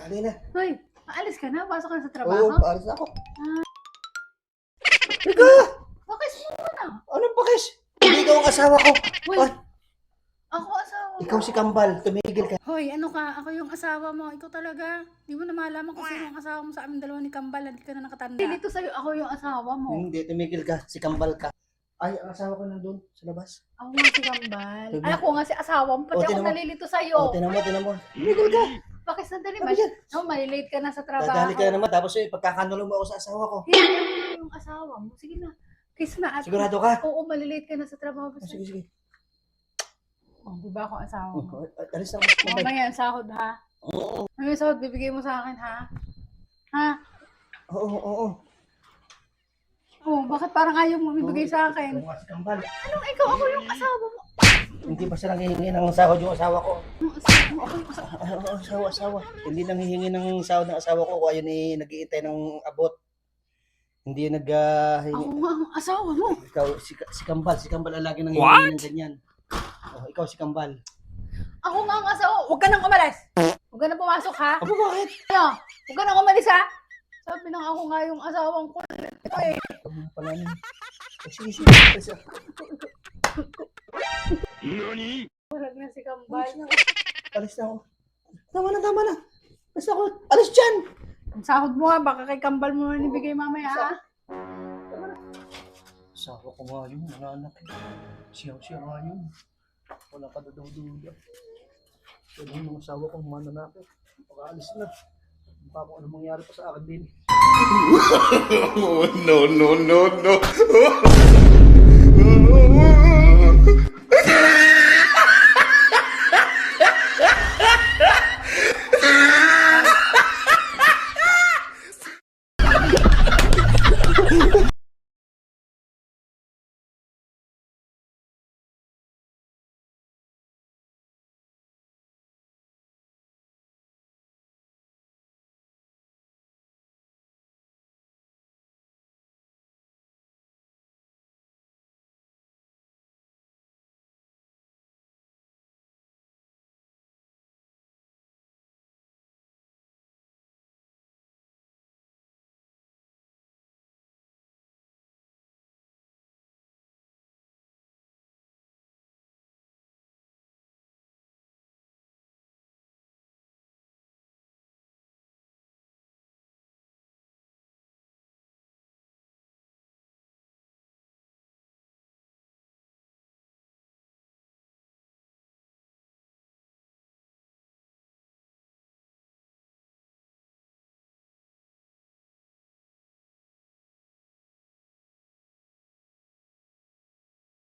Halina. Hoy, aalis ka na? Pasok ka na sa Oo, trabaho? paalis na ako. Ah. Ika! Bakit mo na? Anong pakis? Hindi ikaw ang asawa ko. Hoy, Ah, ako asawa mo. ikaw si Kambal, tumigil ka. Hoy, ano ka? Ako yung asawa mo. Ikaw talaga. Di mo na malaman kung sino ang asawa mo sa amin dalawa ni Kambal. Hindi ka na nakatanda. Hindi dito sa'yo. Ako yung asawa mo. Hindi, tumigil ka. Si Kambal ka. Ay, ang asawa ko nandun sa labas. Ako nga si Kambal. Diba? Ay, ako nga si asawa mo. Pati O, ako tinan mo. nalilito sa'yo. O, tinan mo. Tumigil ka. Bakit sandali? Ano yan? No, malilate ka na sa trabaho. Dadali ka na naman, tapos pagkakanulong mo ako sa asawa ko. Hindi, ako yung asawa mo. Sige na. Kiss na. At Sigurado ka? Oo, malilate ka na sa trabaho. O, sige. Oh, di ba ako asawa mo? Alis na ako. Mamaya ang sahod ha? Oo. Mamaya ang sahod bibigay mo sa akin ha? Ha? Oo. Oh, bakit parang ayaw mo bibigay sa akin? Ikaw nga si Kambal. Anong ikaw? Ako yung asawa mo. Hindi ba siya nanghihingi ng sahod yung asawa ko? Anong asawa mo? Ako yung asawa. Asawa. Hindi nanghihingi ng sahod ng asawa ko. Kung ayun nag-iintay ng abot. Hindi yun Ako naghihingi. nga ang asawa mo. Ikaw, si Kambal. Si Kambal ang lagi nanghihingi ng ganyan. Oh, ikaw si Kambal. Ako nga ang asawa. Huwag ka nang umalis. Huwag ka nang pumasok ha? Aba, bakit? Ano? Huwag ka nang umalis ha? Sabi nang ako nga yung asawang ko. Ay, Ikaw mo pala nun. Sige. walag na si Kambal. Alis na ako. Tama na. Alis na ako. Alis dyan! Ang sahod mo ha, baka kay Kambal mo na nibigay mamaya ha? Asawa ko nga yun, mga anak. Siya nga yun. Wala ka dadaw-duda. Pwede yung mga asawa kong mananakit. Pag-aalis na. Hindi pa ako ano mangyari pa sa akin din. Oh, no.